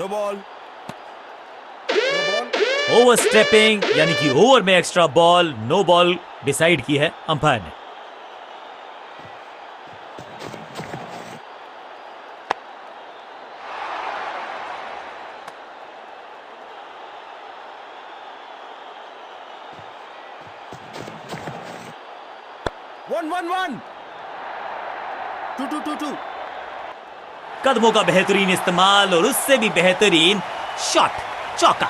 No ball, no ball. Over stepping यानी कि over में extra ball, no ball decide की है अंपायर ने। One one one, two two two two. कदमों का बेहतरीन इस्तेमाल और उससे भी बेहतरीन शॉट, चौका।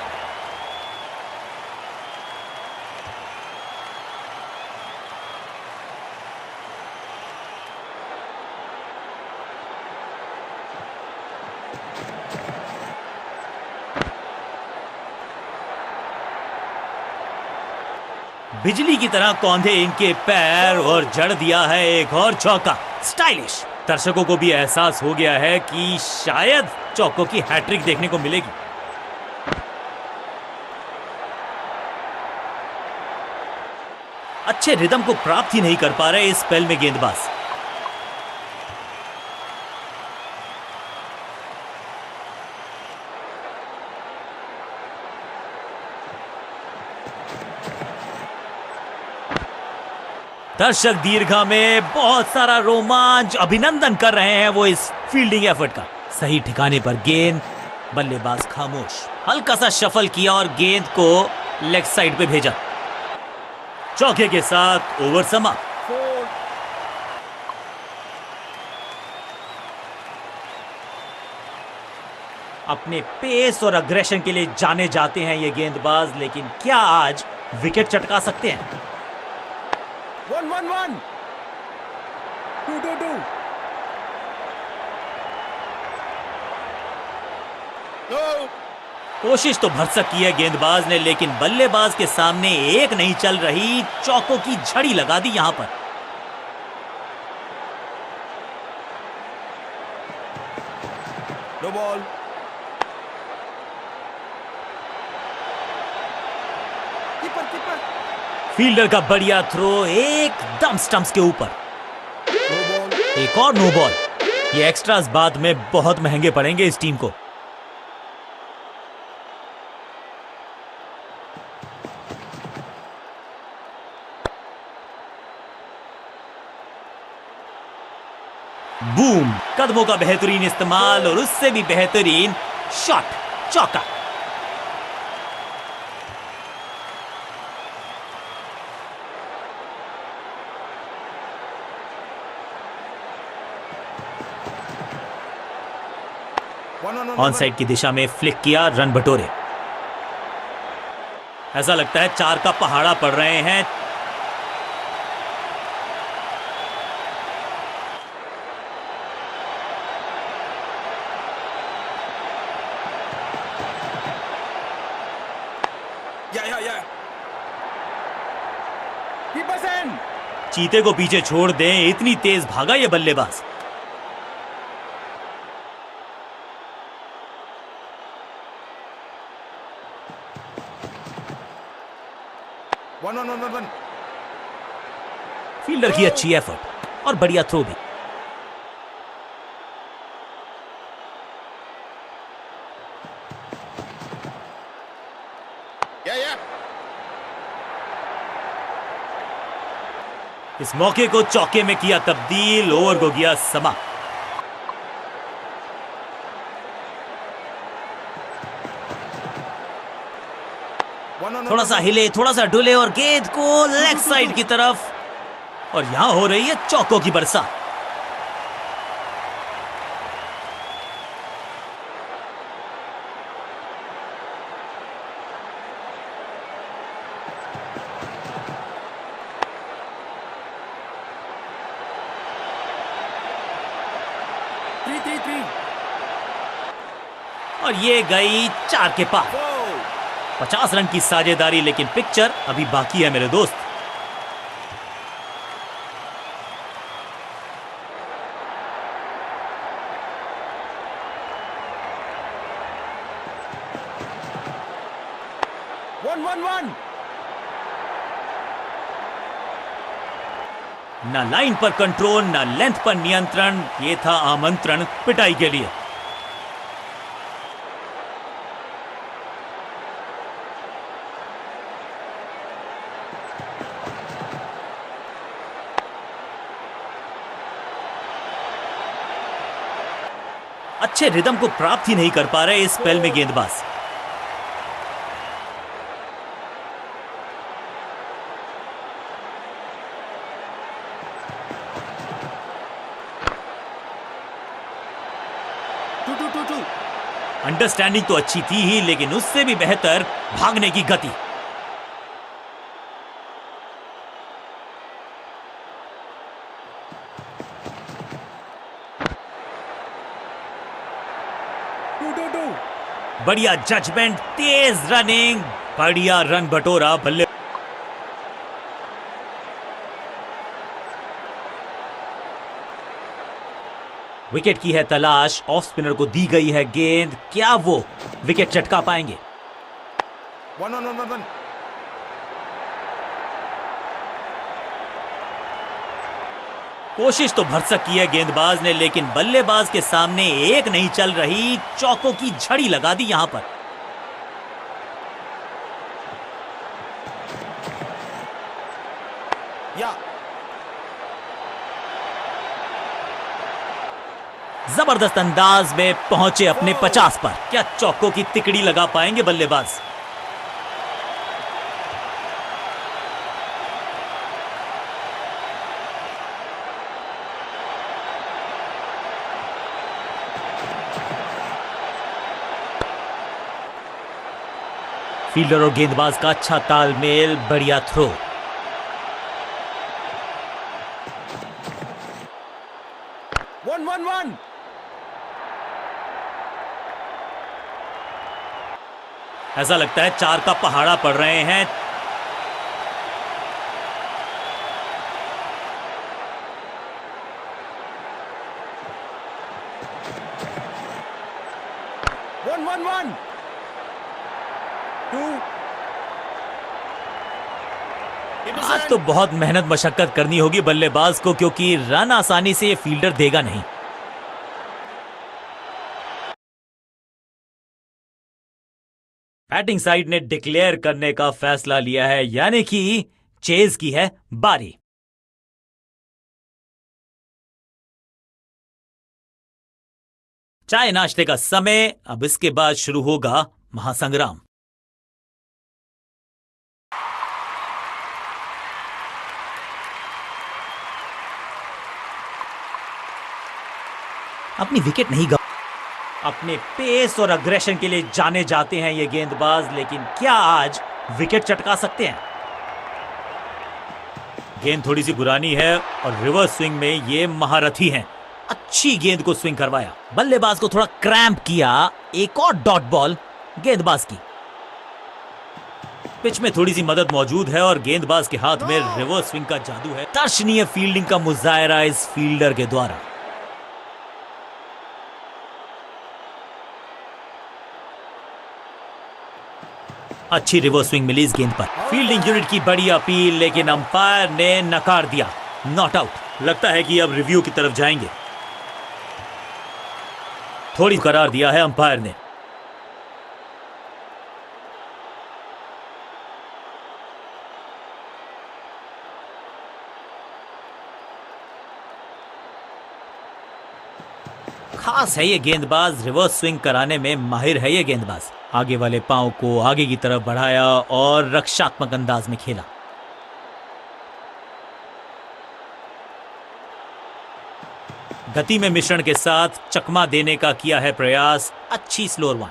बिजली की तरह कौंधे इनके पैर और जड़ दिया है एक और चौका, स्टाइलिश। दर्शकों को भी एहसास हो गया है कि शायद चौकों की हैट्रिक देखने को मिलेगी। अच्छे रिदम को प्राप्त ही नहीं कर पा रहे इस स्पेल में गेंदबाज। दर्शक दीर्घा में बहुत सारा रोमांच, अभिनंदन कर रहे हैं वो इस फील्डिंग एफर्ट का। सही ठिकाने पर गेंद, बल्लेबाज खामोश। हल्का सा शफल किया और गेंद को लेग साइड पे भेजा। चौके के साथ ओवर समाप्त। अपने पेस और अग्रेशन के लिए जाने जाते हैं ये गेंदबाज, लेकिन क्या आज विकेट चटका सकते हैं? One one one, two two two. कोशिश तो भरसक की है गेंदबाज ने, लेकिन बल्लेबाज के सामने एक नहीं चल रही। चौकों की झड़ी लगा दी यहां पर। No ball, keeper keeper. Fielder का बढ़िया थ्रो एकदम स्टंप्स के ऊपर। नो बॉल, एक और नो बॉल। ये एक्स्ट्रास बाद में बहुत महंगे पड़ेंगे इस टीम को। बूम, कदमों का बेहतरीन इस्तेमाल और उससे भी बेहतरीन शॉट, चौका। ऑन साइड की दिशा में फ्लिक किया, रन बटोरे। ऐसा लगता है चार का पहाड़ा पड़ रहे हैं। या कीपर सेंड। चीते को पीछे छोड़ दें, इतनी तेज भागा ये बल्लेबाज। One one one one. Fielder की अच्छी एफर्ट और बढ़िया थ्रो भी। या इस मौके को चौके में किया तब्दील, ओवर को किया समाप्त। थोड़ा सा हिले, थोड़ा सा डुले और गेंद को लेग साइड की तरफ, और यहां हो रही है चौकों की बरसात। थ्री। और ये गई चार के पार। 50 रन की साझेदारी, लेकिन पिक्चर अभी बाकी है मेरे दोस्त। वन। ना लाइन पर कंट्रोल, ना लेंथ पर नियंत्रण। ये था आमंत्रण पिटाई के लिए। अच्छे रिदम को प्राप्त ही नहीं कर पा रहे इस स्पेल में गेंदबाज। टू। अंडरस्टैंडिंग तो अच्छी थी ही, लेकिन उससे भी बेहतर भागने की गति। टू। बढ़िया जजमेंट, तेज रनिंग, बढ़िया रन बटोरा बल्ले। विकेट की है तलाश, ऑफ स्पिनर को दी गई है गेंद, क्या वो विकेट चटका पाएंगे? वन। कोशिश तो भरसक की है गेंदबाज ने, लेकिन बल्लेबाज के सामने एक नहीं चल रही, चौकों की झड़ी लगा दी यहां पर। या जबरदस्त अंदाज में पहुंचे अपने 50 पर। क्या चौकों की तिकड़ी लगा पाएंगे बल्लेबाज? फील्डर और गेंदबाज का अच्छा तालमेल, बढ़िया थ्रो। वन। ऐसा लगता है 4 का पहाड़ा पड़ रहे हैं। वन। टू। आज तो बहुत मेहनत मशक्कत करनी होगी बल्लेबाज को, क्योंकि रन आसानी से ये फील्डर देगा नहीं। बैटिंग साइड ने डिक्लेयर करने का फैसला लिया है, यानी कि चेज की है बारी। चाय नाश्ते का समय, अब इसके बाद शुरू होगा महासंग्राम। अपनी विकेट नहीं गवा, अपने पेस और अग्रेशन के लिए जाने जाते हैं ये गेंदबाज, लेकिन क्या आज विकेट चटका सकते हैं? गेंद थोड़ी सी पुरानी है और रिवर्स स्विंग में ये महारथी हैं। अच्छी गेंद को स्विंग करवाया, बल्लेबाज को थोड़ा क्रैम्प किया। एक और डॉट बॉल गेंदबाज की। पिच में थोड़ी सी मदद मौजूद है और गेंदबाज के हाथ में रिवर्स स्विंग का जादू है। दर्शनीय फील्डिंग का मुजाहरा इस फील्डर के द्वारा। अच्छी रिवर्स स्विंग मिली इस गेंद पर। फील्डिंग यूनिट की बड़ी अपील, लेकिन अंपायर ने नकार दिया, नॉट आउट। लगता है कि अब रिव्यू की तरफ जाएंगे। थोड़ी करार दिया है अंपायर ने। खास है ये गेंदबाज, रिवर्स स्विंग कराने में माहिर है ये गेंदबाज। आगे वाले पांव को आगे की तरफ बढ़ाया और रक्षात्मक अंदाज में खेला। गति में मिश्रण के साथ चकमा देने का किया है प्रयास। अच्छी slower one.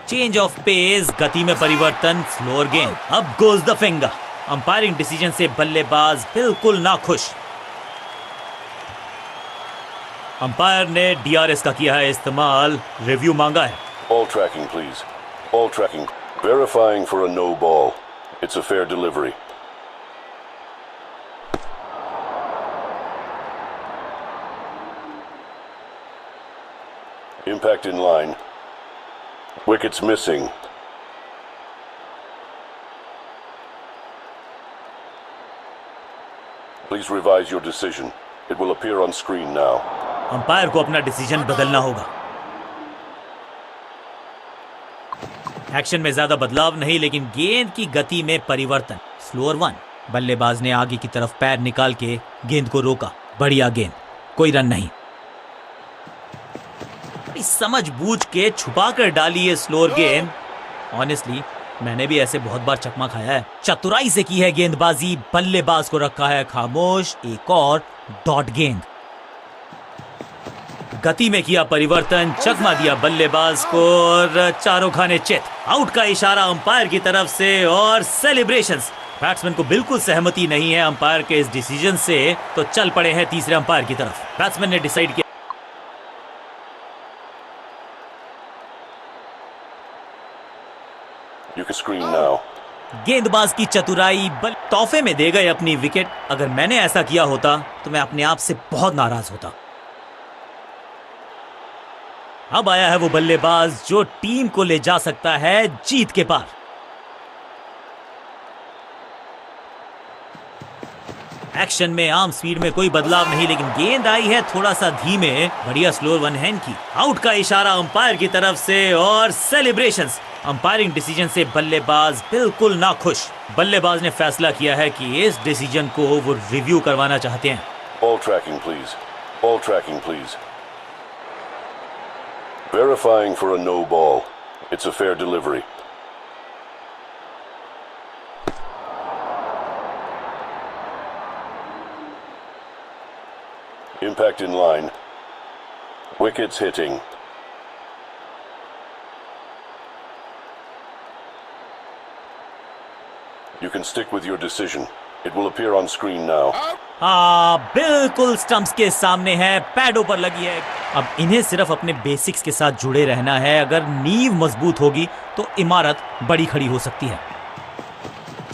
Change of pace, गति में परिवर्तन, स्लोअर गेंद। अब goes the finger. Umpiring decision से बल्लेबाज बिल्कुल नाखुश। अंपायर ने डीआरएस का किया है इस्तेमाल, रिव्यू मांगा है। Ball tracking, please. Ball tracking. Verifying for a no ball. It's a fair delivery. Impact in line. Wickets missing. Please revise your decision. It will appear on screen now. Umpire को अपना decision बदलना होगा। Action में ज्यादा बदलाव नहीं, लेकिन गेंद की गति में परिवर्तन। Slower one. बल्लेबाज ने आगे की तरफ पैर निकाल के गेंद को रोका। बढ़िया गेंद, कोई रन नहीं। समझ बूझ के छुपा कर डाली है स्लोअर गेंद। ऑनेस्टली मैंने भी ऐसे बहुत बार चकमा खाया है। चतुराई से की है गेंदबाजी, बल्लेबाज को रखा है खामोश। एक और डॉट गेंद। गति में किया परिवर्तन, चकमा दिया बल्लेबाज को और चारों खाने चित। आउट का इशारा अंपायर की तरफ से और सेलिब्रेशंस। बैट्समैन को बिल्कुल सहमति नहीं है अंपायर के इस डिसीजन से, तो चल पड़े हैं तीसरे अंपायर की तरफ। बैट्समैन ने डिसाइड किया You can scream now. गेंदबाज की चतुराई, तोहफे में दे गए अपनी विकेट। अगर मैंने ऐसा किया होता तो मैं अपने आप से बहुत नाराज होता। अब आया है वो बल्लेबाज जो टीम को ले जा सकता है जीत के पार। एक्शन में आर्म स्पीड में कोई बदलाव नहीं, लेकिन गेंद आई है थोड़ा सा धीमे। बढ़िया स्लोअर वन हैंड की। आउट का इशारा अंपायर की तरफ से और सेलिब्रेशंस। अंपायरिंग डिसीजन से बल्लेबाज बिल्कुल ना खुश। बल्लेबाज ने फैसला किया है कि इस डिसीजन को वो रिव्यू करवाना चाहते हैं। Ball tracking, please. Ball tracking, please. Verifying for a no ball. It's a fair delivery. Impact in line. Wickets hitting. You can stick with your decision. It will appear on screen now. बिल्कुल stumps के सामने है, पैडों पर लगी है। अब इन्हें सिर्फ अपने बेसिक्स के साथ जुड़े रहना है। अगर नींव मजबूत होगी तो इमारत बड़ी खड़ी हो सकती है।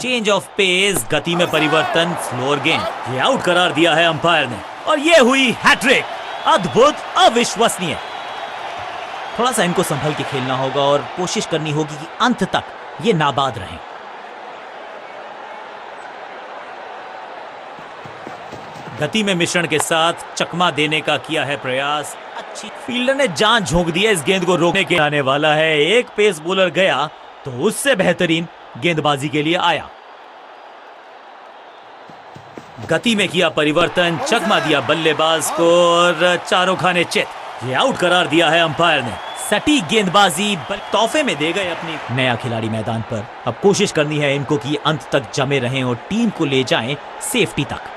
चेंज ऑफ पेस, गति में परिवर्तन, स्लोअर गेंद। ये आउट करार दिया है अंपायर ने और ये हुई हैट्रिक। अद्भुत, अविश्वसनीय। थोड़ा सा इनको संभल के खेलना होगा और कोशिश करनी होगी कि अंत तक ये नाबाद रहें। गति में मिश्रण के साथ चकमा देने का किया है प्रयास। अच्छी फील्डर ने जान झोंक दी है इस गेंद को रोकने के। आने वाला है, एक पेस बॉलर गया तो उससे बेहतरीन गेंदबाजी के लिए आया। गति में किया परिवर्तन, चकमा दिया बल्लेबाज को और चारों खाने चित। ये आउट करार दिया है अंपायर ने। सटीक गेंदबाजी, तोहफे में दे गए अपनी। नया खिलाड़ी मैदान पर। अब कोशिश करनी है इनको कि अंत तक जमे रहें और टीम को ले जाएं सेफ्टी तक।